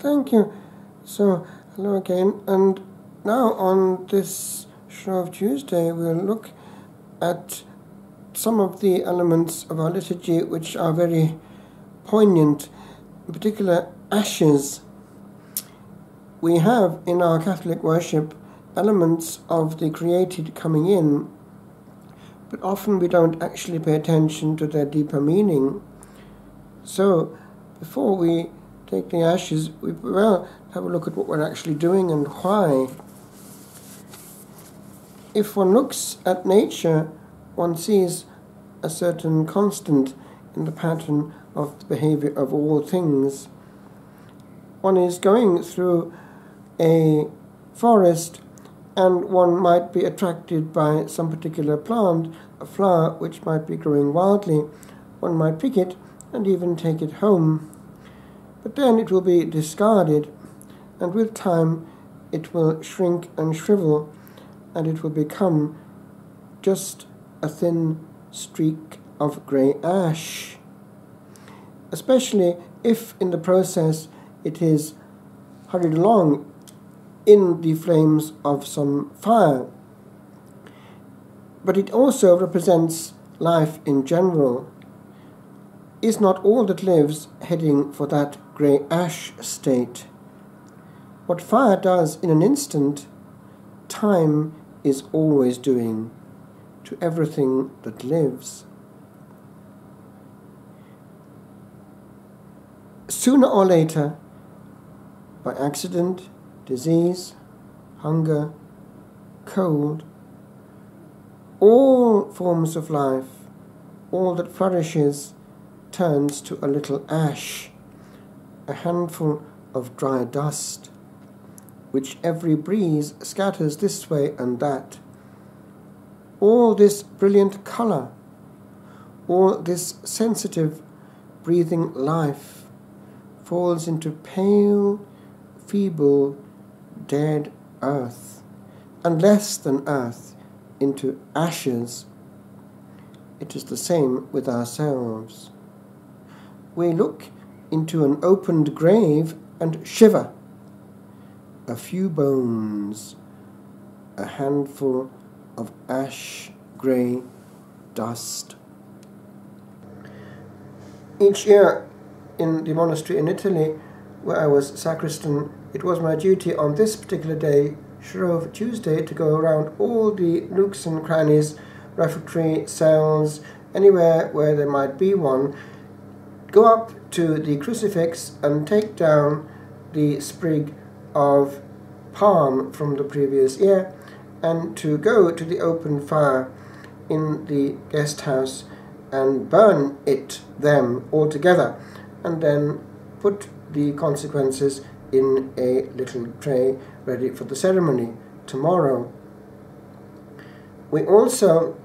Thank you. So, hello again. And now on this Shrove Tuesday, we'll look at some of the elements of our liturgy which are very poignant, in particular ashes. We have in our Catholic worship elements of the created coming in, but often we don't actually pay attention to their deeper meaning. So, before we take the ashes, we will have a look at what we're actually doing and why. If one looks at nature, one sees a certain constant in the pattern of the behavior of all things. One is going through a forest and one might be attracted by some particular plant, a flower which might be growing wildly. One might pick it and even take it home. But then it will be discarded, and with time it will shrink and shrivel, and it will become just a thin streak of grey ash, especially if in the process it is hurried along in the flames of some fire. But it also represents life in general. Is not all that lives heading for that grey ash state? What fire does in an instant, time is always doing to everything that lives. Sooner or later, by accident, disease, hunger, cold, all forms of life, all that flourishes, turns to a little ash, a handful of dry dust, which every breeze scatters this way and that. All this brilliant colour, all this sensitive, breathing life, falls into pale, feeble, dead earth, and less than earth, into ashes. It is the same with ourselves. We look into an opened grave and shiver. A few bones, a handful of ash-grey dust. Each year in the monastery in Italy, where I was sacristan, it was my duty on this particular day, Shrove Tuesday, to go around all the nooks and crannies, refectory, cells, anywhere where there might be one, go up to the crucifix and take down the sprig of palm from the previous year, and to go to the open fire in the guest house and burn them all together, and then put the consequences in a little tray ready for the ceremony tomorrow. We also,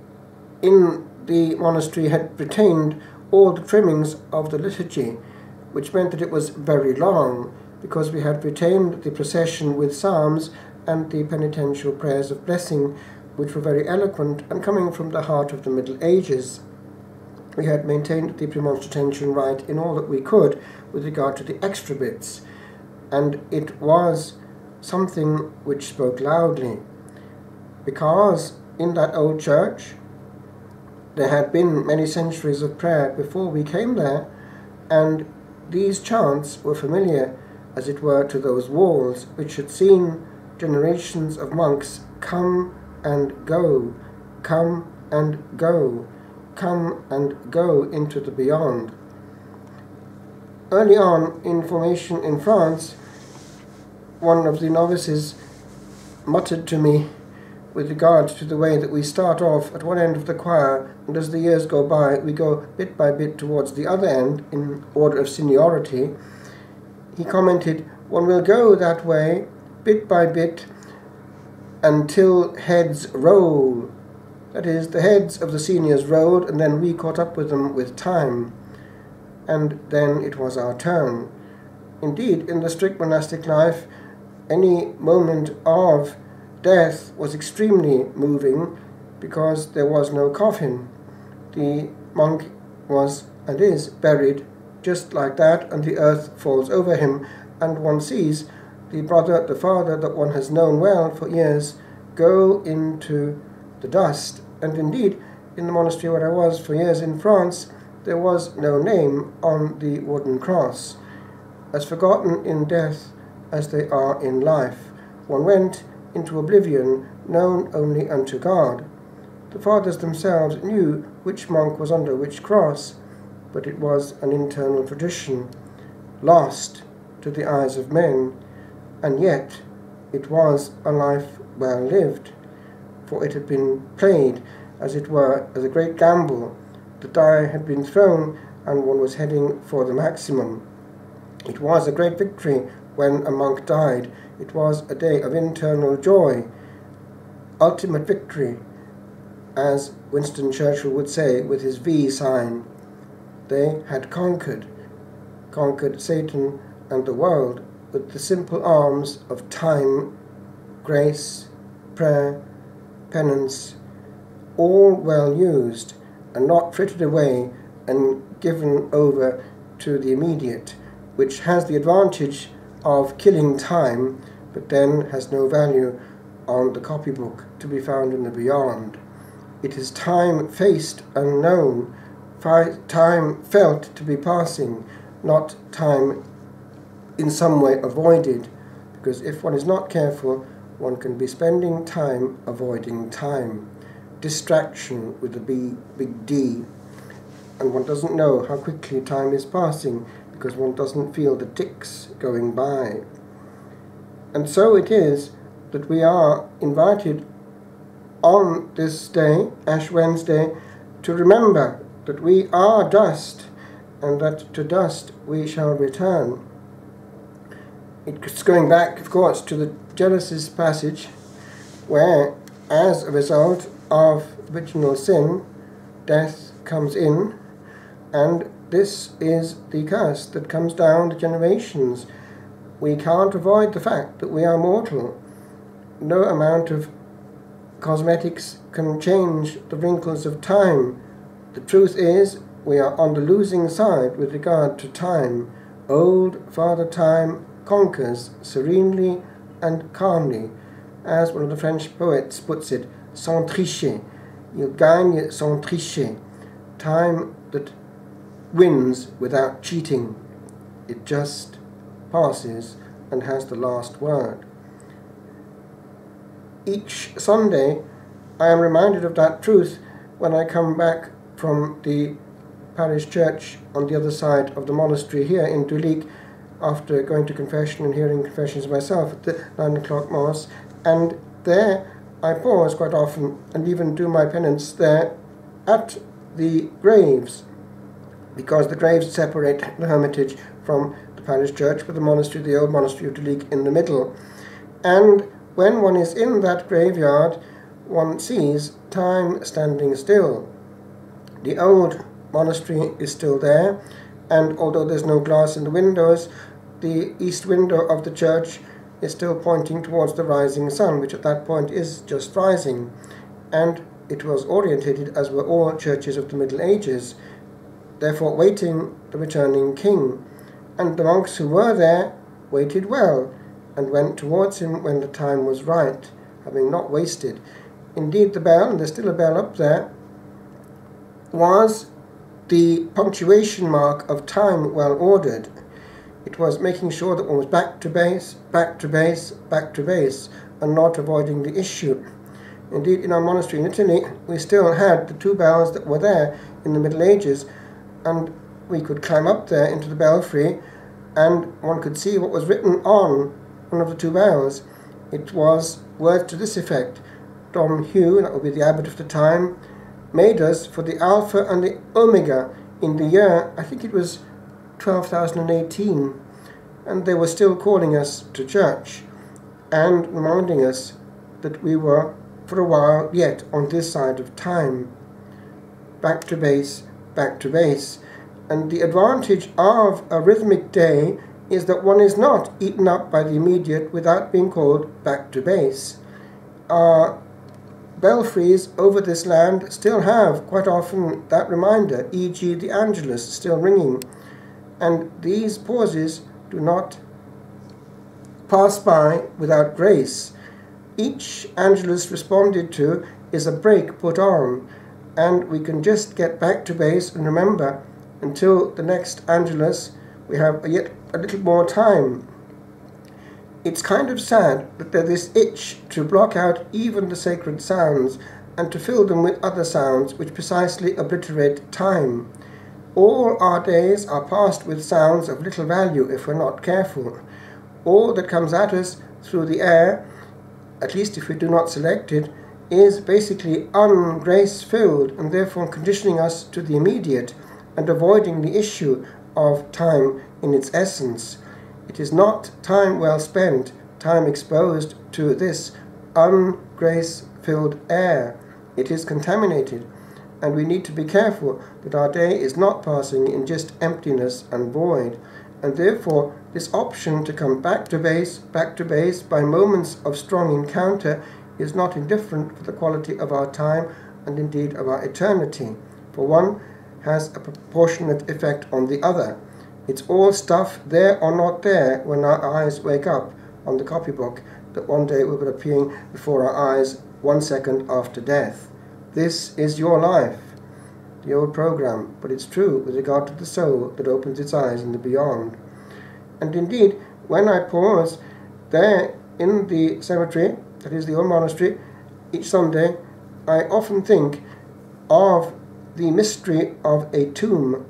in the monastery, had retained all the trimmings of the liturgy, which meant that it was very long, because we had retained the procession with psalms and the penitential prayers of blessing, which were very eloquent and coming from the heart of the Middle Ages. We had maintained the premonstratensian rite in all that we could with regard to the extra bits, and it was something which spoke loudly, because in that old church there had been many centuries of prayer before we came there, and these chants were familiar, as it were, to those walls which had seen generations of monks come and go, come and go, come and go into the beyond. Early on in formation in France, one of the novices muttered to me with regard to the way that we start off at one end of the choir, and as the years go by, we go bit by bit towards the other end in order of seniority. He commented, one will go that way, bit by bit, until heads roll. That is, the heads of the seniors rolled, and then we caught up with them with time. And then it was our turn. Indeed, in the strict monastic life, any moment of death was extremely moving, because there was no coffin. The monk was and is buried just like that, and the earth falls over him, and one sees the brother, the father that one has known well for years go into the dust. And indeed, in the monastery where I was for years in France, there was no name on the wooden cross. As forgotten in death as they are in life, one went into oblivion, known only unto God. The fathers themselves knew which monk was under which cross, but it was an internal tradition, lost to the eyes of men, and yet it was a life well lived, for it had been played, as it were, as a great gamble. The die had been thrown, and one was heading for the maximum. It was a great victory when a monk died. It was a day of internal joy, ultimate victory, as Winston Churchill would say with his V sign. They had conquered Satan and the world with the simple arms of time, grace, prayer, penance, all well used, and not frittered away and given over to the immediate, which has the advantage of killing time, but then has no value on the copybook to be found in the beyond. It is time faced unknown, time felt to be passing, not time in some way avoided, because if one is not careful, one can be spending time avoiding time. Distraction with a big D, and one doesn't know how quickly time is passing because one doesn't feel the ticks going by. And so it is that we are invited on this day, Ash Wednesday, to remember that we are dust, and that to dust we shall return. It's going back, of course, to the Genesis passage, where, as a result of original sin, death comes in, and this is the curse that comes down the generations. We can't avoid the fact that we are mortal. No amount of cosmetics can change the wrinkles of time. The truth is, we are on the losing side with regard to time. Old Father Time conquers serenely and calmly. As one of the French poets puts it, sans tricher. Il gagne sans tricher. Time that wins without cheating. It just passes and has the last word. Each Sunday I am reminded of that truth when I come back from the parish church on the other side of the monastery here in Dulique, after going to confession and hearing confessions myself at the 9 o'clock Mass, and there I pause quite often and even do my penance there at the graves, because the graves separate the hermitage from the parish church, with the monastery, the old monastery of Dulique, in the middle. And when one is in that graveyard, one sees time standing still. The old monastery is still there, and although there's no glass in the windows, the east window of the church is still pointing towards the rising sun, which at that point is just rising. And it was orientated, as were all churches of the Middle Ages, therefore waiting the returning king. And the monks who were there waited well, and went towards him when the time was right, having not wasted. Indeed, the bell, and there's still a bell up there, was the punctuation mark of time well ordered. It was making sure that one was back to base, back to base, back to base, and not avoiding the issue. Indeed, in our monastery in Italy, we still had the two bells that were there in the Middle Ages, and we could climb up there into the belfry, and one could see what was written on one of the two bells. It was words to this effect: Dom Hugh, that would be the abbot of the time, made us for the Alpha and the Omega in the year, I think it was 12,018, and they were still calling us to church and reminding us that we were for a while yet on this side of time. Back to base, back to base. And the advantage of a rhythmic day is that one is not eaten up by the immediate without being called back to base. Our belfries over this land still have quite often that reminder, e.g. the Angelus still ringing, and these pauses do not pass by without grace. Each Angelus responded to is a break put on, and we can just get back to base and remember until the next Angelus we have yet a little more time. It's kind of sad that there's this itch to block out even the sacred sounds and to fill them with other sounds which precisely obliterate time. All our days are passed with sounds of little value if we're not careful. All that comes at us through the air, at least if we do not select it, is basically ungrace-filled and therefore conditioning us to the immediate and avoiding the issue of time in its essence. It is not time well spent, time exposed to this ungrace-filled air. It is contaminated, and we need to be careful that our day is not passing in just emptiness and void, and therefore this option to come back to base by moments of strong encounter is not indifferent for the quality of our time and indeed of our eternity, for one has a proportionate effect on the other. It's all stuff there or not there when our eyes wake up on the copybook that one day will be appearing before our eyes 1 second after death. This is your life, the old program, but it's true with regard to the soul that opens its eyes in the beyond. And indeed, when I pause there in the cemetery, that is the old monastery, each Sunday, I often think of the mystery of a tomb.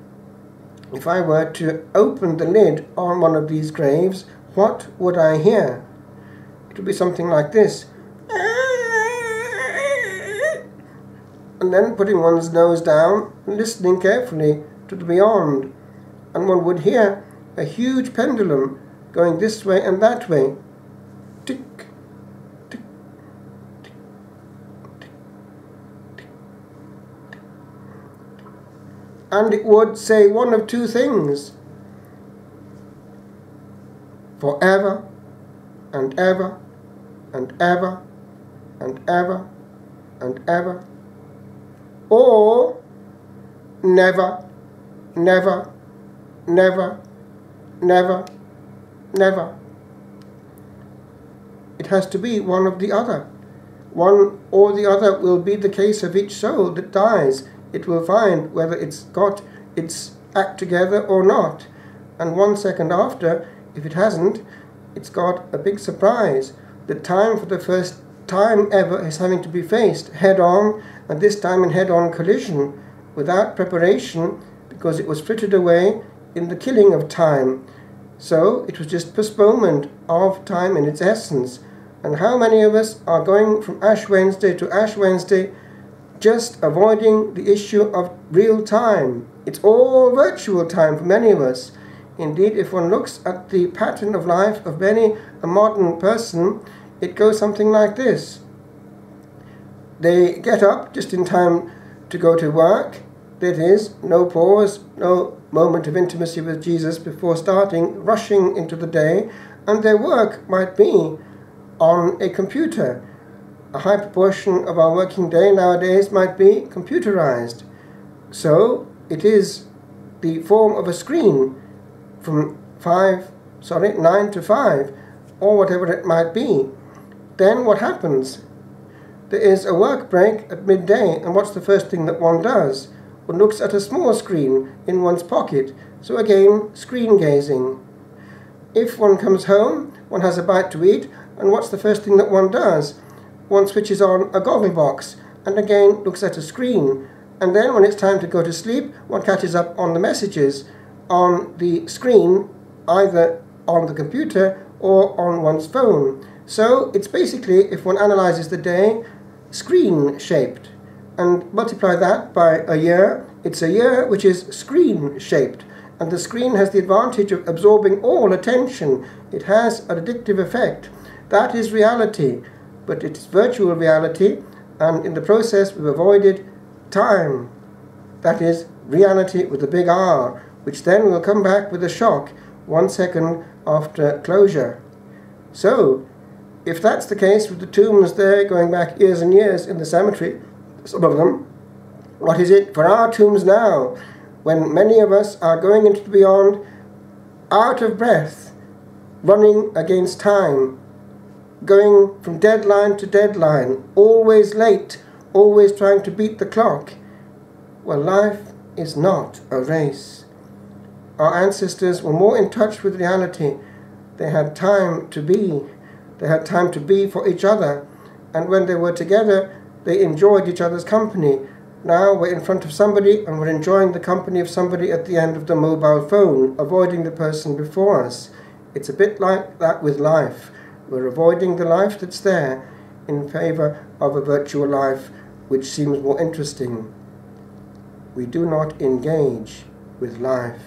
If I were to open the lid on one of these graves, what would I hear? It would be something like this. And then putting one's nose down and listening carefully to the beyond, and one would hear a huge pendulum going this way and that way. Tick, tick, tick, tick, tick, tick. And it would say one of two things: forever and ever and ever and ever and ever, or never, never, never, never, never. It has to be one of the other. One or the other will be the case of each soul that dies. It will find whether it's got its act together or not. And 1 second after, if it hasn't, it's got a big surprise. The time for the first time ever is having to be faced head-on, and this time in head-on collision, without preparation, because it was frittered away in the killing of time. So it was just postponement of time in its essence. And how many of us are going from Ash Wednesday to Ash Wednesday just avoiding the issue of real time? It's all virtual time for many of us. Indeed, if one looks at the pattern of life of many a modern person, it goes something like this. They get up just in time to go to work. That is, no pause, no moment of intimacy with Jesus before starting, rushing into the day, and their work might be on a computer. A high proportion of our working day nowadays might be computerized. So it is the form of a screen from 9 to 5, or whatever it might be. Then what happens? There is a work break at midday, and what's the first thing that one does? One looks at a small screen in one's pocket. So again, screen gazing. If one comes home, one has a bite to eat, and what's the first thing that one does? One switches on a goggle box, and again looks at a screen. And then when it's time to go to sleep, one catches up on the messages on the screen, either on the computer or on one's phone. So it's basically, if one analyzes the day, screen-shaped. And multiply that by a year, it's a year which is screen-shaped. And the screen has the advantage of absorbing all attention. It has an addictive effect. That is reality, but it's virtual reality, and in the process we've avoided time. That is reality with a big R, which then will come back with a shock 1 second after closure. So, if that's the case with the tombs there going back years and years in the cemetery, some of them, what is it for our tombs now, when many of us are going into the beyond out of breath, running against time, going from deadline to deadline, always late, always trying to beat the clock. Well, life is not a race. Our ancestors were more in touch with reality. They had time to be. They had time to be for each other. And when they were together, they enjoyed each other's company. Now we're in front of somebody and we're enjoying the company of somebody at the end of the mobile phone, avoiding the person before us. It's a bit like that with life. We're avoiding the life that's there in favor of a virtual life which seems more interesting. We do not engage with life.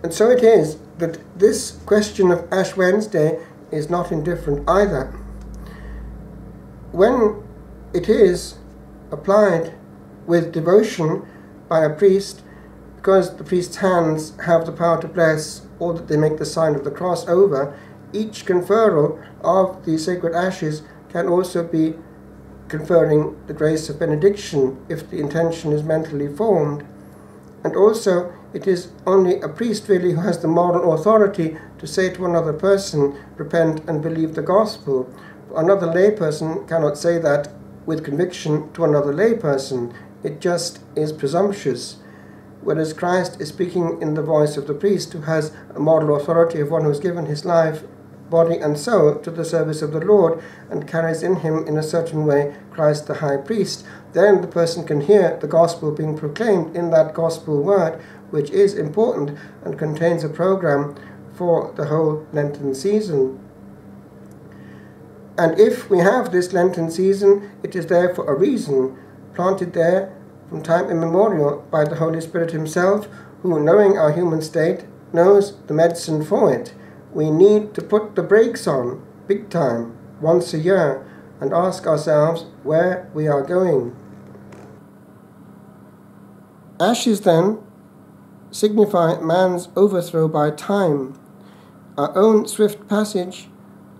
And so it is that this question of Ash Wednesday is not indifferent either. When it is applied with devotion by a priest, because the priest's hands have the power to bless, or that they make the sign of the cross over, each conferral of the sacred ashes can also be conferring the grace of benediction if the intention is mentally formed. And also it is only a priest really who has the moral authority to say to another person, repent and believe the gospel. Another layperson cannot say that with conviction to another layperson. It just is presumptuous. Whereas Christ is speaking in the voice of the priest, who has a moral authority of one who has given his life, body and soul to the service of the Lord, and carries in him in a certain way Christ the high priest. Then the person can hear the gospel being proclaimed in that gospel word, which is important and contains a program for the whole Lenten season. And if we have this Lenten season, it is there for a reason, planted there from time immemorial by the Holy Spirit himself, who, knowing our human state, knows the medicine for it. We need to put the brakes on, big time, once a year, and ask ourselves where we are going. Ashes, then, signify man's overthrow by time, our own swift passage,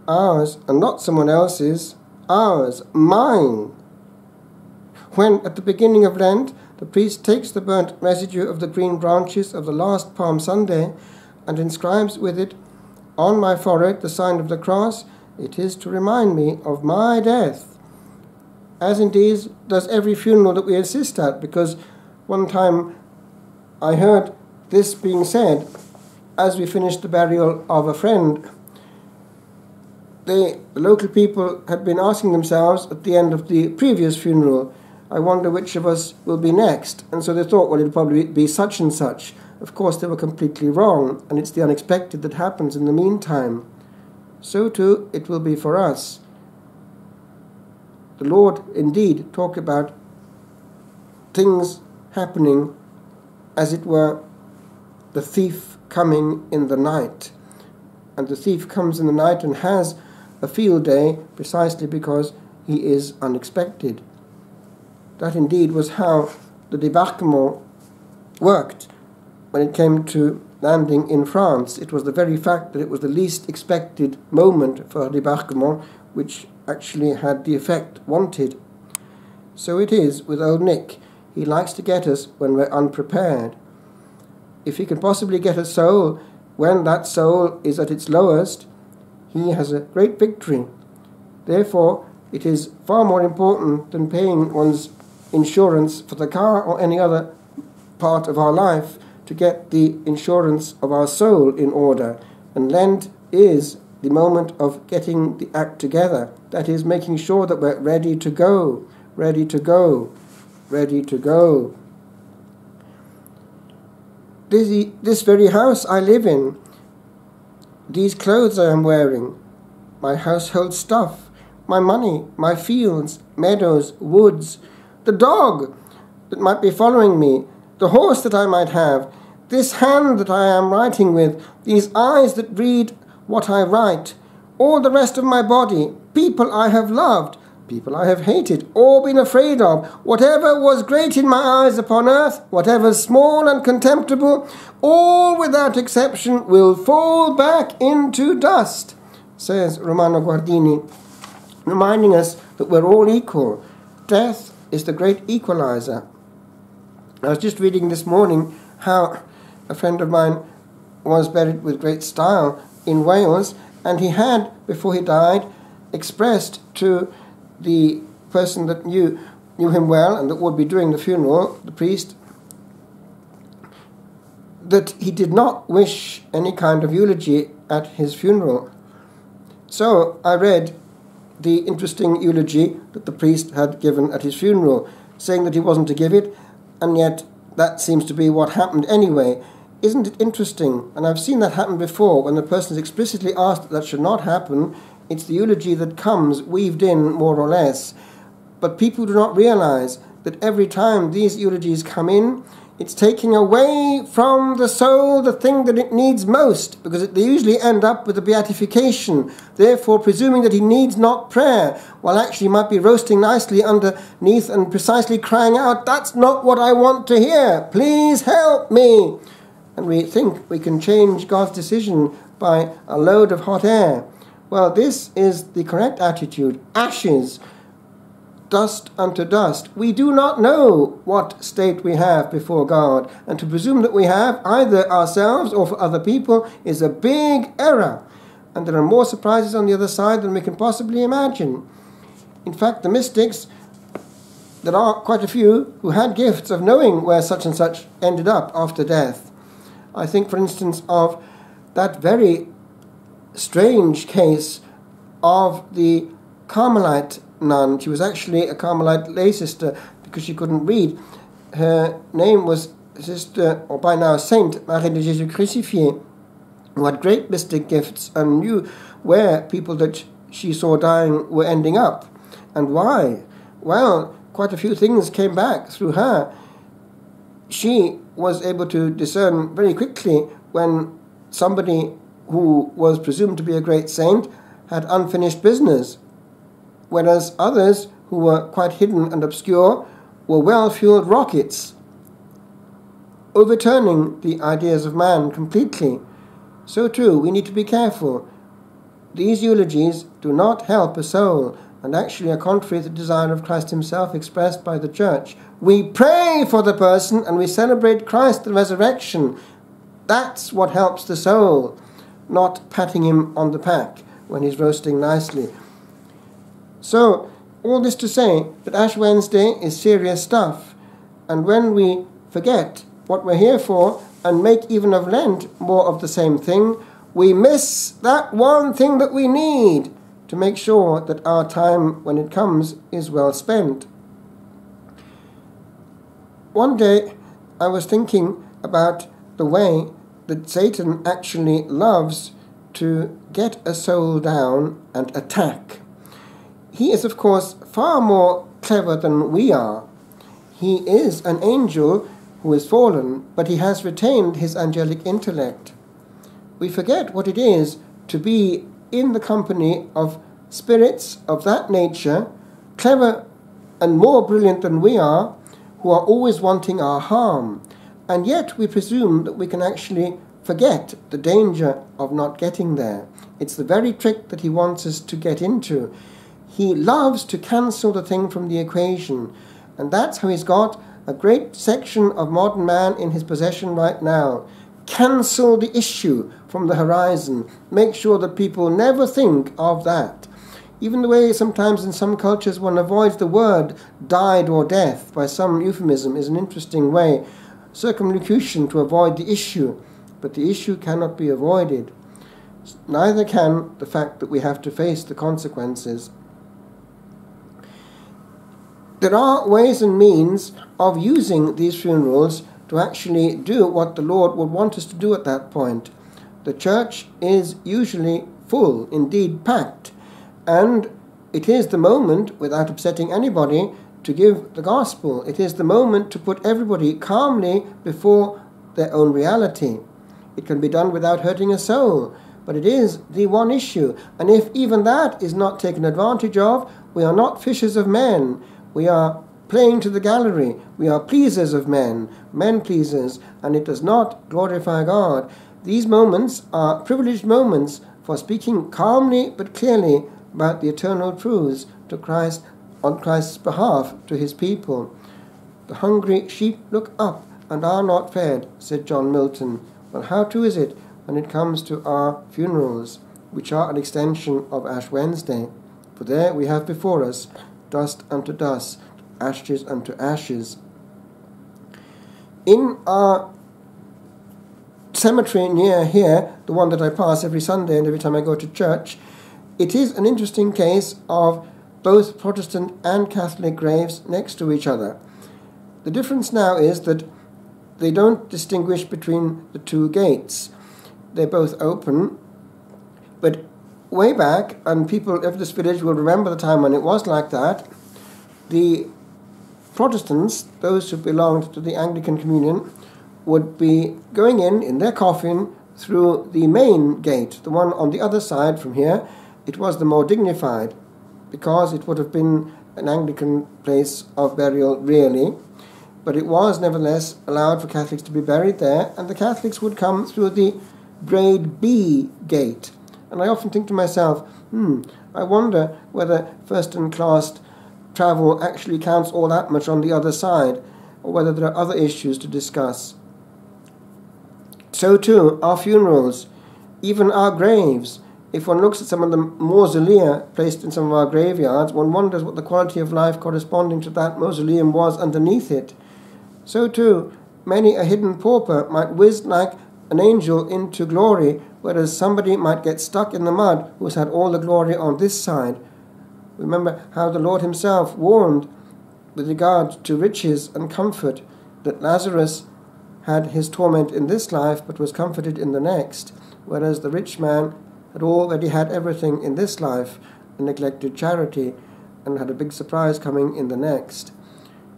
ours and not someone else's, ours, mine. When at the beginning of Lent the priest takes the burnt residue of the green branches of the last Palm Sunday and inscribes with it on my forehead the sign of the cross, it is to remind me of my death, as indeed does every funeral that we assist at, because one time I heard this being said as we finished the burial of a friend. The local people had been asking themselves at the end of the previous funeral, I wonder which of us will be next. And so they thought, well, it'll probably be such and such. Of course, they were completely wrong, and it's the unexpected that happens in the meantime. So too it will be for us. The Lord indeed talked about things happening, as it were, the thief coming in the night. And the thief comes in the night and has a field day precisely because he is unexpected. That indeed was how the débarquement worked when it came to landing in France. It was the very fact that it was the least expected moment for a débarquement which actually had the effect wanted. So it is with old Nick. He likes to get us when we're unprepared. If he can possibly get a soul when that soul is at its lowest, he has a great victory. Therefore, it is far more important than paying one's insurance for the car or any other part of our life to get the insurance of our soul in order. And Lent is the moment of getting the act together. That is, making sure that we're ready to go, ready to go, ready to go. This very house I live in, these clothes I am wearing, my household stuff, my money, my fields, meadows, woods, the dog that might be following me, the horse that I might have, this hand that I am writing with, these eyes that read what I write, all the rest of my body, people I have loved, people I have hated, or been afraid of, whatever was great in my eyes upon earth, whatever small and contemptible, all without exception will fall back into dust, says Romano Guardini, reminding us that we're all equal. Death is the great equalizer. I was just reading this morning how a friend of mine was buried with great style in Wales, and he had, before he died, expressed to the person that knew him well and that would be doing the funeral, the priest, that he did not wish any kind of eulogy at his funeral. So I read the interesting eulogy that the priest had given at his funeral, saying that he wasn't to give it, and yet that seems to be what happened anyway. Isn't it interesting? And I've seen that happen before, when the person is explicitly asked that that should not happen. It's the eulogy that comes weaved in, more or less. But people do not realize that every time these eulogies come in, it's taking away from the soul the thing that it needs most, because they usually end up with a beatification, therefore presuming that he needs not prayer, while actually he might be roasting nicely underneath and precisely crying out, "That's not what I want to hear, please help me." And we think we can change God's decision by a load of hot air. Well, this is the correct attitude. Ashes, dust unto dust. We do not know what state we have before God, and to presume that we have, either ourselves or for other people, is a big error. And there are more surprises on the other side than we can possibly imagine. In fact, the mystics, there are quite a few who had gifts of knowing where such and such ended up after death. I think, for instance, of that very strange case of the Carmelite nun. She was actually a Carmelite lay sister because she couldn't read. Her name was Sister, or by now Saint, Marie de Jésus Crucifié, who had great mystic gifts and knew where people that she saw dying were ending up. And why? Well, quite a few things came back through her. She was able to discern very quickly when somebody who was presumed to be a great saint had unfinished business, whereas others who were quite hidden and obscure were well-fueled rockets, overturning the ideas of man completely. So too, we need to be careful. These eulogies do not help a soul, and actually are contrary to the desire of Christ himself expressed by the Church. We pray for the person and we celebrate Christ, the resurrection. That's what helps the soul, not patting him on the back when he's roasting nicely. So, all this to say that Ash Wednesday is serious stuff, and when we forget what we're here for and make even of Lent more of the same thing, we miss that one thing that we need to make sure that our time, when it comes, is well spent. One day I was thinking about the way that Satan actually loves to get a soul down and attack. He is, of course, far more clever than we are. He is an angel who is fallen, but he has retained his angelic intellect. We forget what it is to be in the company of spirits of that nature, clever and more brilliant than we are, who are always wanting our harm. And yet we presume that we can actually forget the danger of not getting there. It's the very trick that he wants us to get into. He loves to cancel the thing from the equation, and that's how he's got a great section of modern man in his possession right now. Cancel the issue from the horizon. Make sure that people never think of that. Even the way sometimes in some cultures one avoids the word died or death by some euphemism is an interesting way. Circumlocution to avoid the issue, but the issue cannot be avoided. Neither can the fact that we have to face the consequences. There are ways and means of using these funerals to actually do what the Lord would want us to do at that point. The church is usually full, indeed packed, and it is the moment, without upsetting anybody, to give the gospel. It is the moment to put everybody calmly before their own reality. It can be done without hurting a soul, but it is the one issue, and if even that is not taken advantage of, we are not fishers of men. We are playing to the gallery. We are pleasers of men, men pleasers, and it does not glorify God. These moments are privileged moments for speaking calmly but clearly about the eternal truths to Christ, on Christ's behalf to his people. The hungry sheep look up and are not fed, said John Milton. Well, how true is it when it comes to our funerals, which are an extension of Ash Wednesday. For there we have before us dust unto dust, ashes unto ashes. In our cemetery near here, the one that I pass every Sunday and every time I go to church, it is an interesting case of both Protestant and Catholic graves next to each other. The difference now is that they don't distinguish between the two gates. They're both open, but way back, and people of this village will remember the time when it was like that, the Protestants, those who belonged to the Anglican Communion, would be going in their coffin through the main gate, the one on the other side from here. It was the more dignified, because it would have been an Anglican place of burial really, but it was nevertheless allowed for Catholics to be buried there, and the Catholics would come through the grade B gate. And I often think to myself, I wonder whether first-class travel actually counts all that much on the other side, or whether there are other issues to discuss. So too, our funerals, even our graves. If one looks at some of the mausolea placed in some of our graveyards, one wonders what the quality of life corresponding to that mausoleum was underneath it. So too, many a hidden pauper might whiz like an angel into glory, whereas somebody might get stuck in the mud who's had all the glory on this side. Remember how the Lord himself warned with regard to riches and comfort, that Lazarus had his torment in this life but was comforted in the next, whereas the rich man had already had everything in this life and neglected charity and had a big surprise coming in the next.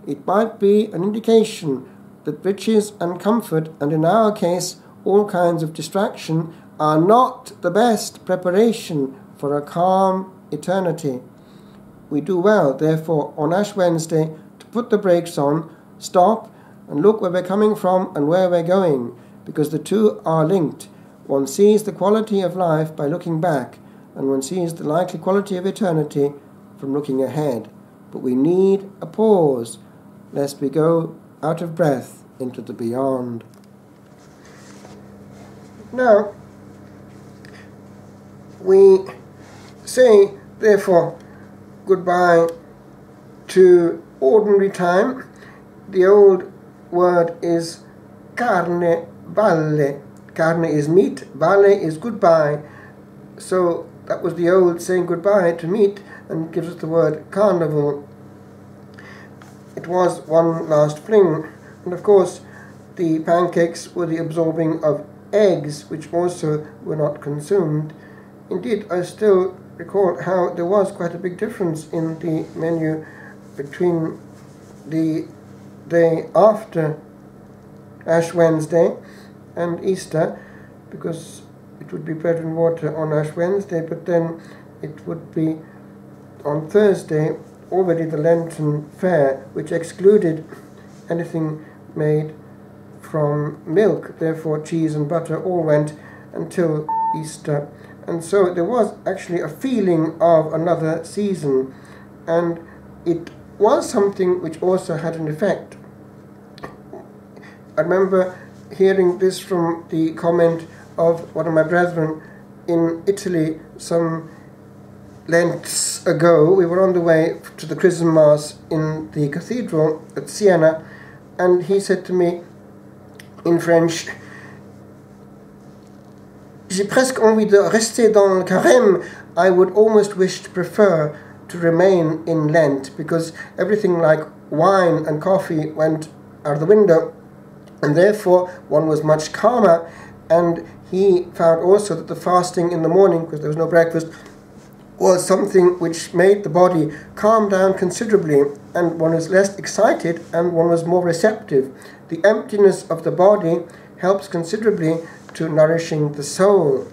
It might be an indication that riches and comfort, and in our case all kinds of distraction, are not the best preparation for a calm eternity. We do well, therefore, on Ash Wednesday to put the brakes on, stop, and look where we're coming from and where we're going, because the two are linked. One sees the quality of life by looking back, and one sees the likely quality of eternity from looking ahead. But we need a pause, lest we go out of breath into the beyond. Now, we say, therefore, goodbye to ordinary time. The old word is carne valle. Carne is meat, valle is goodbye. So that was the old saying goodbye to meat, and gives us the word carnival. It was one last fling. And of course, the pancakes were the absorbing of eggs, which also were not consumed. Indeed, I still recall how there was quite a big difference in the menu between the day after Ash Wednesday and Easter, because it would be bread and water on Ash Wednesday, but then it would be on Thursday already the Lenten fare, which excluded anything made from milk. Therefore cheese and butter all went until Easter. And so there was actually a feeling of another season, and it was something which also had an effect. I remember hearing this from the comment of one of my brethren in Italy some Lents ago. We were on the way to the Chrism Mass in the cathedral at Siena, and he said to me in French, "J'ai presque envie de rester dans le carême." I would almost wish to prefer to remain in Lent, because everything like wine and coffee went out of the window, and therefore one was much calmer. And he found also that the fasting in the morning, because there was no breakfast, was something which made the body calm down considerably, and one was less excited and one was more receptive. The emptiness of the body helps considerably to nourishing the soul.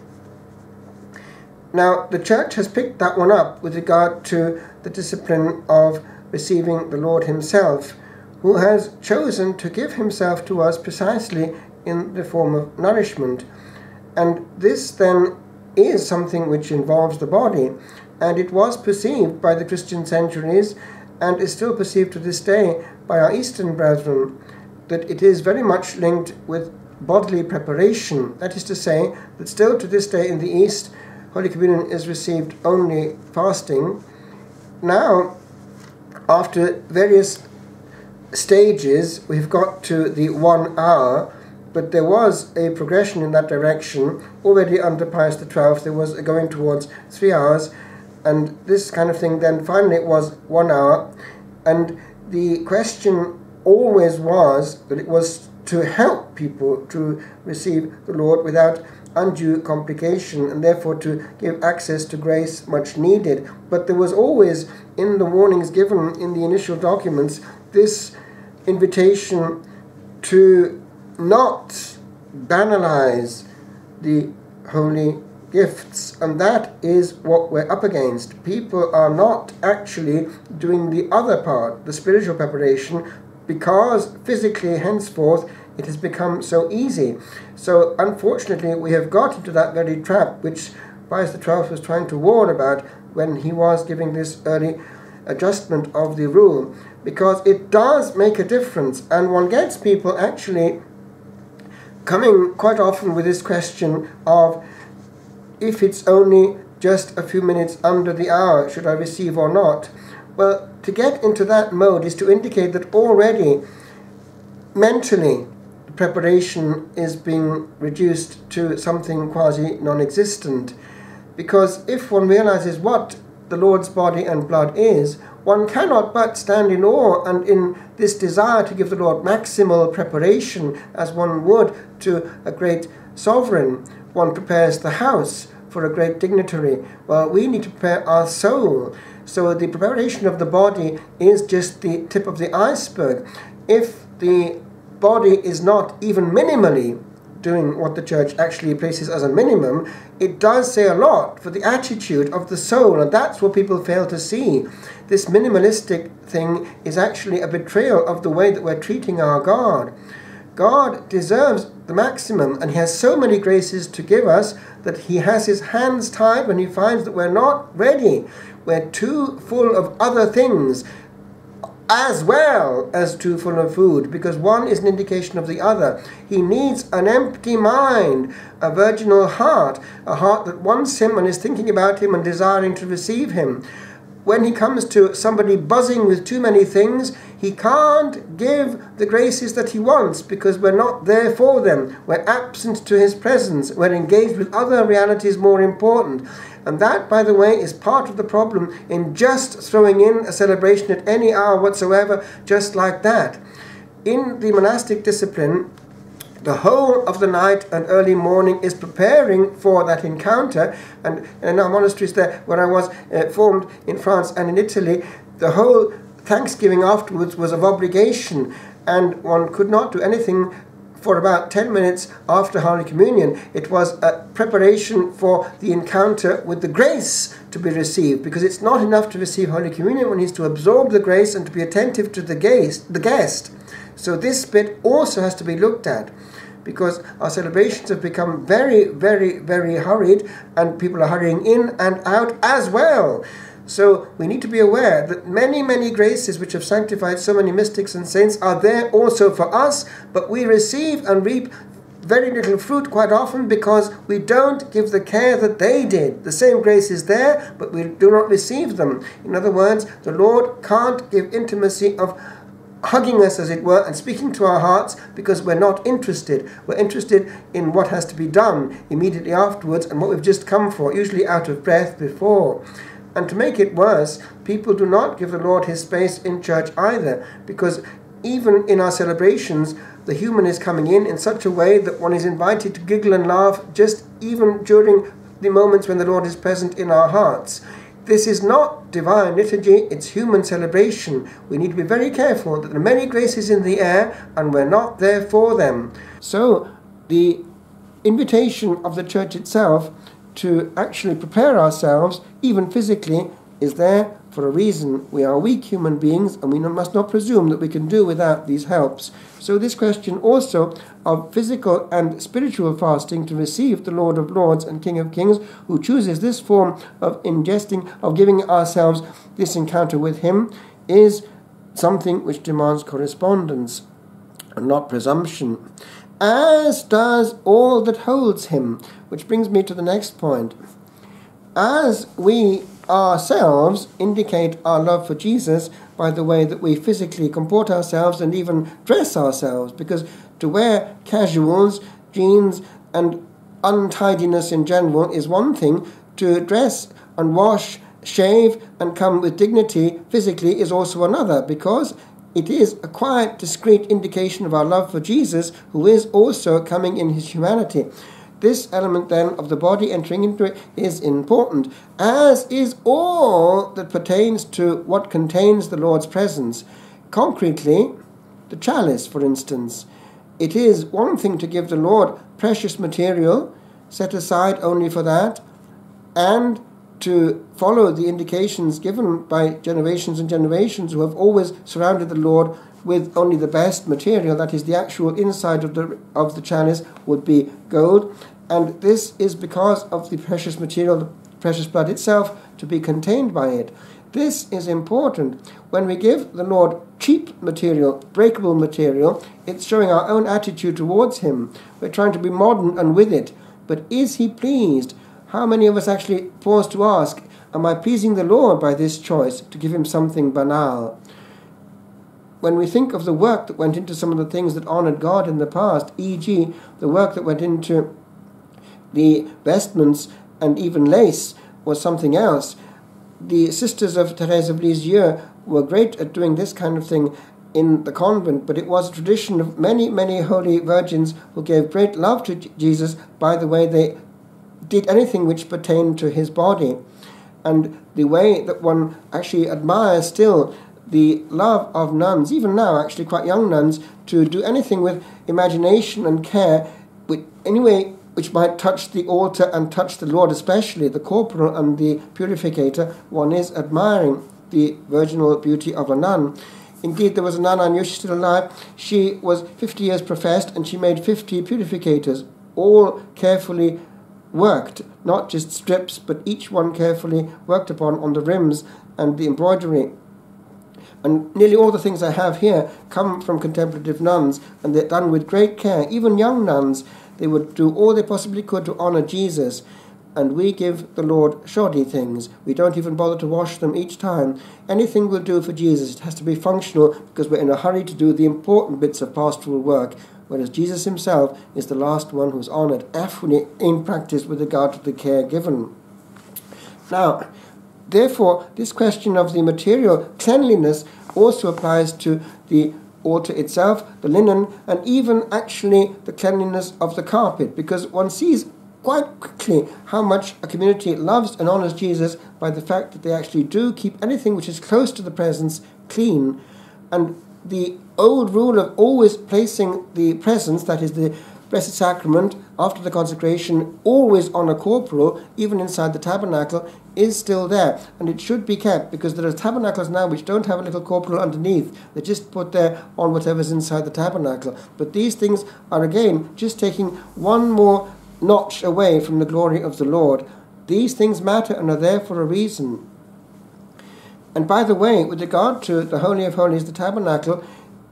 Now, the Church has picked that one up with regard to the discipline of receiving the Lord himself, who has chosen to give himself to us precisely in the form of nourishment. And this then is something which involves the body, and it was perceived by the Christian centuries, and is still perceived to this day by our Eastern brethren, that it is very much linked with bodily preparation. That is to say, that still to this day in the East, Holy Communion is received only fasting. Now, after various stages, we've got to the 1 hour, but there was a progression in that direction. Already under Pius XII, there was a going towards 3 hours, and this kind of thing then finally it was 1 hour. And the question always was that it was to help people to receive the Lord without undue complication, and therefore to give access to grace much needed. But there was always, in the warnings given in the initial documents, this invitation to not banalize the holy gifts, and that is what we're up against. People are not actually doing the other part, the spiritual preparation, because physically henceforth it has become so easy. So unfortunately we have got into that very trap which Pius XII was trying to warn about when he was giving this early adjustment of the rule, because it does make a difference, and one gets people actually coming quite often with this question of, if it's only just a few minutes under the hour, should I receive or not? Well, to get into that mode is to indicate that already mentally the preparation is being reduced to something quasi non-existent, because if one realizes what the Lord's body and blood is, one cannot but stand in awe and in this desire to give the Lord maximal preparation, as one would to a great sovereign. One prepares the house for a great dignitary. Well, we need to prepare our soul. So the preparation of the body is just the tip of the iceberg. If the body is not even minimally doing what the Church actually places as a minimum, it does say a lot for the attitude of the soul, and that's what people fail to see. This minimalistic thing is actually a betrayal of the way that we're treating our God. God deserves the maximum, and he has so many graces to give us that he has his hands tied when he finds that we're not ready. We're too full of other things, as well as too full of food, because one is an indication of the other. He needs an empty mind, a virginal heart, a heart that wants him and is thinking about him and desiring to receive him. When he comes to somebody buzzing with too many things, he can't give the graces that he wants, because we're not there for them. We're absent to his presence. We're engaged with other realities more important. And that, by the way, is part of the problem in just throwing in a celebration at any hour whatsoever, just like that. In the monastic discipline, the whole of the night and early morning is preparing for that encounter. And in our monasteries there, where I was formed in France and in Italy, the whole Thanksgiving afterwards was of obligation, and one could not do anything for about 10 minutes after Holy Communion. It was a preparation for the encounter with the grace to be received, because it's not enough to receive Holy Communion. One needs to absorb the grace and to be attentive to the guest. So this bit also has to be looked at, because our celebrations have become very, very, very hurried, and people are hurrying in and out as well. So we need to be aware that many, many graces which have sanctified so many mystics and saints are there also for us, but we receive and reap very little fruit quite often because we don't give the care that they did. The same grace is there, but we do not receive them. In other words, the Lord can't give intimacy of hugging us, as it were, and speaking to our hearts, because we're not interested. We're interested in what has to be done immediately afterwards and what we've just come for, usually out of breath before. And to make it worse, people do not give the Lord his space in church either, because even in our celebrations, the human is coming in such a way that one is invited to giggle and laugh just even during the moments when the Lord is present in our hearts. This is not divine liturgy, it's human celebration. We need to be very careful that there are many graces in the air and we're not there for them. So the invitation of the Church itself to actually prepare ourselves, even physically, is there for a reason. We are weak human beings, and we must not presume that we can do without these helps. So this question also of physical and spiritual fasting to receive the Lord of Lords and King of Kings, who chooses this form of ingesting, of giving ourselves this encounter with him, is something which demands correspondence and not presumption. as does all that holds him. Which brings me to the next point. As we ourselves indicate our love for Jesus by the way that we physically comport ourselves and even dress ourselves, because to wear casuals, jeans, and untidiness in general is one thing. To dress and wash, shave, and come with dignity physically is also another, because it is a quiet, discreet indication of our love for Jesus, who is also coming in his humanity. This element then of the body entering into it is important, as is all that pertains to what contains the Lord's presence. Concretely, the chalice, for instance. It is one thing to give the Lord precious material, set aside only for that, and to follow the indications given by generations and generations who have always surrounded the Lord with only the best material, that is, the actual inside of the chalice would be gold. And this is because of the precious material, the precious blood itself, to be contained by it. This is important. When we give the Lord cheap material, breakable material, it's showing our own attitude towards him. We're trying to be modern and with it. But is he pleased? How many of us actually pause to ask, am I pleasing the Lord by this choice to give him something banal? When we think of the work that went into some of the things that honored God in the past, e.g., the work that went into the vestments and even lace was something else. The sisters of Therese of Lisieux were great at doing this kind of thing in the convent, but it was a tradition of many, many holy virgins who gave great love to Jesus by the way they did anything which pertained to his body. And the way that one actually admires still the love of nuns, even now actually quite young nuns, to do anything with imagination and care, which might touch the altar and touch the Lord, especially the corporal and the purificator. One is admiring the virginal beauty of a nun. Indeed, there was a nun, I knew she's still alive. She was 50 years professed, and she made 50 purificators, all carefully worked, not just strips, but each one carefully worked upon on the rims and the embroidery. And nearly all the things I have here come from contemplative nuns, and they're done with great care. Even young nuns, they would do all they possibly could to honor Jesus. And we give the Lord shoddy things. We don't even bother to wash them each time. Anything we'll do for Jesus, it has to be functional, because we're in a hurry to do the important bits of pastoral work, whereas Jesus himself is the last one who's honored, actually in practice with regard to the care given. Now, therefore, this question of the material cleanliness also applies to the altar itself, the linen, and even actually the cleanliness of the carpet, because one sees quite quickly how much a community loves and honors Jesus by the fact that they actually do keep anything which is close to the presence clean. And the old rule of always placing the presence, that is the Blessed Sacrament, after the consecration, always on a corporal, even inside the tabernacle, is still there. And it should be kept, because there are tabernacles now which don't have a little corporal underneath. They're just put there on whatever's inside the tabernacle. But these things are, again, just taking one more notch away from the glory of the Lord. These things matter and are there for a reason. And by the way, with regard to the Holy of Holies, the tabernacle,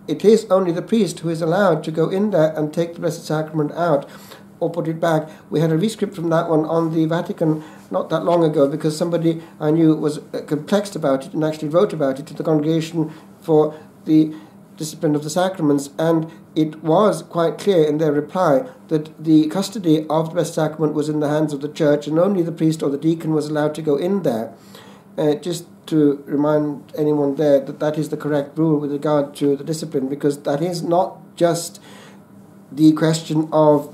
it is only the priest who is allowed to go in there and take the Blessed Sacrament out or put it back. We had a rescript from that one on the Vatican not that long ago, because somebody I knew was perplexed about it and actually wrote about it to the Congregation for the Discipline of the Sacraments, and it was quite clear in their reply that the custody of the Blessed Sacrament was in the hands of the Church, and only the priest or the deacon was allowed to go in there. Just to remind anyone there that that is the correct rule with regard to the discipline, because that is not just the question of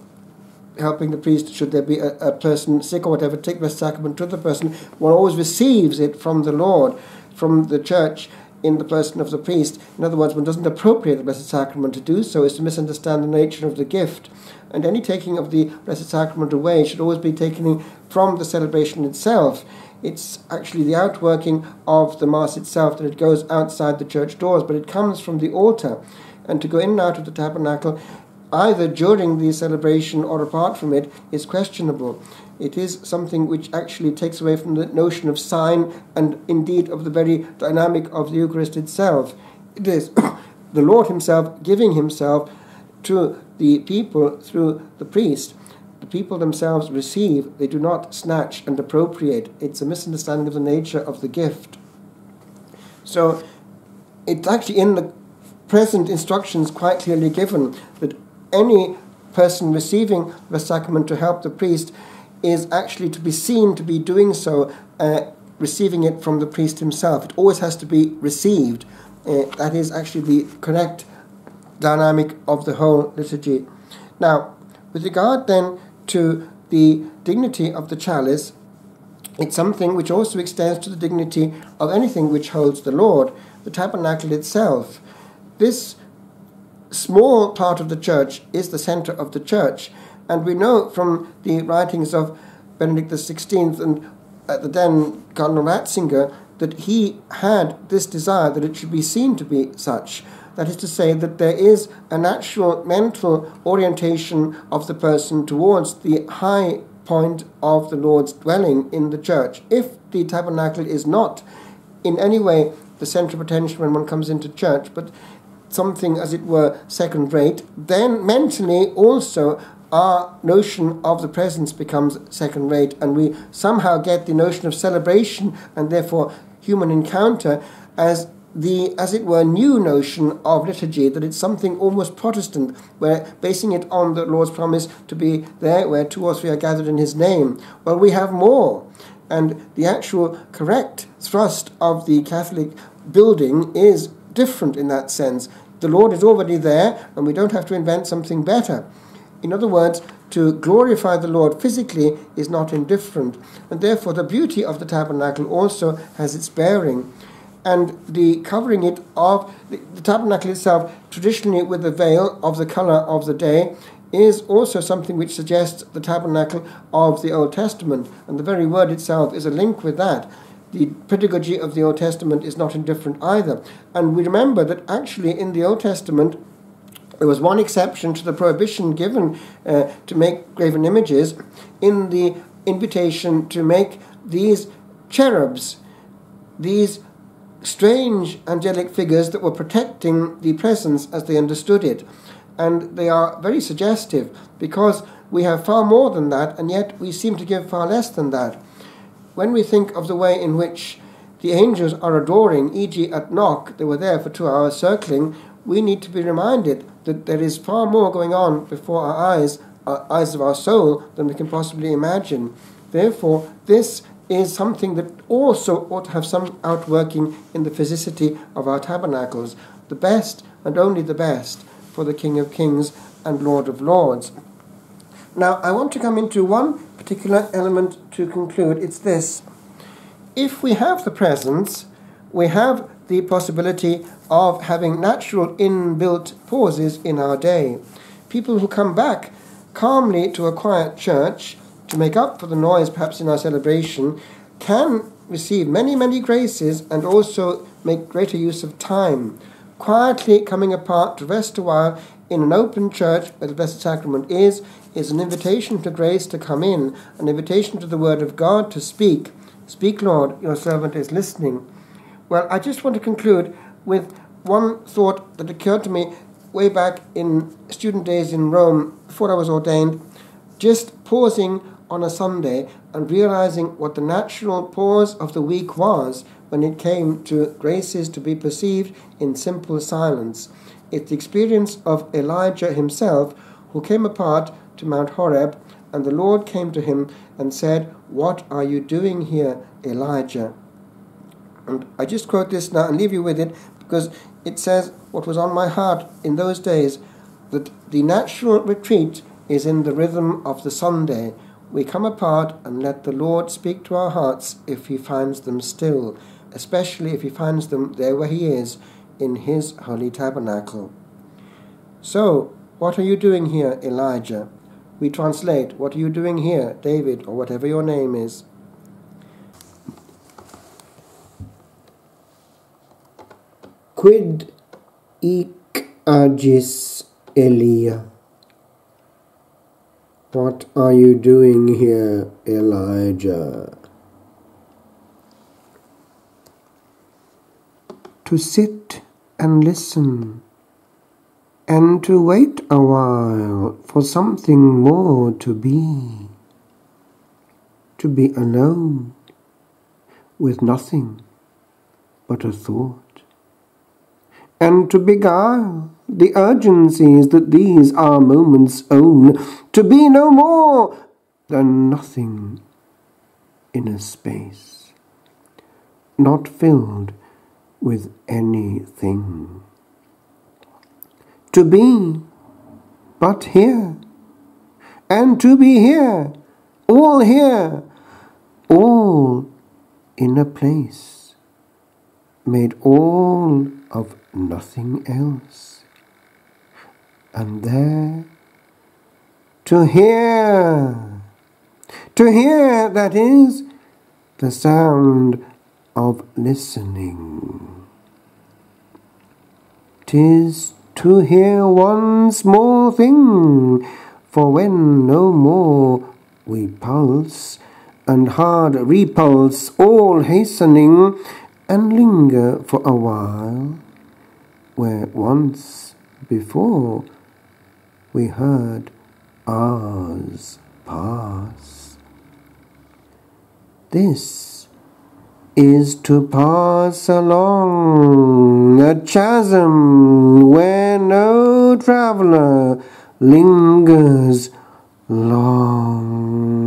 helping the priest, should there be a person sick or whatever, take the Blessed Sacrament to the person. One always receives it from the Lord, from the Church, in the person of the priest. In other words, one doesn't appropriate the Blessed Sacrament. To do so is to misunderstand the nature of the gift. And any taking of the Blessed Sacrament away should always be taken from the celebration itself. It's actually the outworking of the Mass itself, that it goes outside the church doors, but it comes from the altar. And to go in and out of the tabernacle, either during the celebration or apart from it, is questionable. It is something which actually takes away from the notion of sign and indeed of the very dynamic of the Eucharist itself. It is the Lord himself giving himself to the people through the priest. The people themselves receive, they do not snatch and appropriate. It's a misunderstanding of the nature of the gift. So it's actually in the present instructions quite clearly given that any person receiving the sacrament to help the priest is actually to be seen to be doing so, receiving it from the priest himself. It always has to be received. That is actually the correct dynamic of the whole liturgy. Now, with regard then to the dignity of the chalice, it's something which also extends to the dignity of anything which holds the Lord, the tabernacle itself. This small part of the church is the center of the church, and we know from the writings of Benedict XVI and the then Cardinal Ratzinger that he had this desire that it should be seen to be such. That is to say that there is a natural mental orientation of the person towards the high point of the Lord's dwelling in the church. If the tabernacle is not in any way the centre of attention when one comes into church, but something, as it were, second-rate, then mentally also our notion of the presence becomes second-rate, and we somehow get the notion of celebration and therefore human encounter as the, as it were, new notion of liturgy, that it's something almost Protestant. We're basing it on the Lord's promise to be there where two or three are gathered in his name. Well, we have more, and the actual correct thrust of the Catholic building is different in that sense. The Lord is already there, and we don't have to invent something better. In other words, to glorify the Lord physically is not indifferent, and therefore the beauty of the tabernacle also has its bearing. And the covering it of the tabernacle itself, traditionally with the veil of the colour of the day, is also something which suggests the tabernacle of the Old Testament, and the very word itself is a link with that. The pedagogy of the Old Testament is not indifferent either. And we remember that actually in the Old Testament there was one exception to the prohibition given to make graven images in the invitation to make these cherubs, these strange angelic figures that were protecting the presence as they understood it. And they are very suggestive because we have far more than that, and yet we seem to give far less than that. When we think of the way in which the angels are adoring, e.g. at Knock, they were there for 2 hours circling, we need to be reminded that there is far more going on before our eyes of our soul, than we can possibly imagine. Therefore, this is something that also ought to have some outworking in the physicity of our tabernacles, the best and only the best for the King of Kings and Lord of Lords. Now, I want to come into one particular element to conclude. It's this. If we have the presence, we have the possibility of having natural inbuilt pauses in our day. People who come back calmly to a quiet church to make up for the noise perhaps in our celebration can receive many, many graces and also make greater use of time. Quietly coming apart to rest a while in an open church where the Blessed Sacrament is an invitation to grace to come in, an invitation to the Word of God to speak. Speak, Lord, your servant is listening. Well, I just want to conclude with one thought that occurred to me way back in student days in Rome before I was ordained, just pausing on a Sunday and realizing what the natural pause of the week was when it came to graces to be perceived in simple silence. It's the experience of Elijah himself, who came apart to Mount Horeb, and the Lord came to him and said, "What are you doing here, Elijah?" And I just quote this now and leave you with it, because it says what was on my heart in those days, that the natural retreat is in the rhythm of the Sunday. We come apart and let the Lord speak to our hearts if he finds them still, especially if he finds them there where he is, in his holy tabernacle. So, what are you doing here, Elijah? We translate, what are you doing here, David, or whatever your name is. Quid hic agis, Elia? What are you doing here, Elijah? To sit and listen, and to wait a while for something more to be alone with nothing but a thought, and to beguile the urgencies that these our moments own, to be no more than nothing in a space, not filled with anything. To be but here, and to be here, all in a place, made all of nothing else, and there to hear, that is, the sound of listening. 'Tis to hear one small thing, for when no more we pulse, and hard repulse all hastening, and linger for a while, where once before we heard hours pass. This is to pass along a chasm where no traveller lingers long.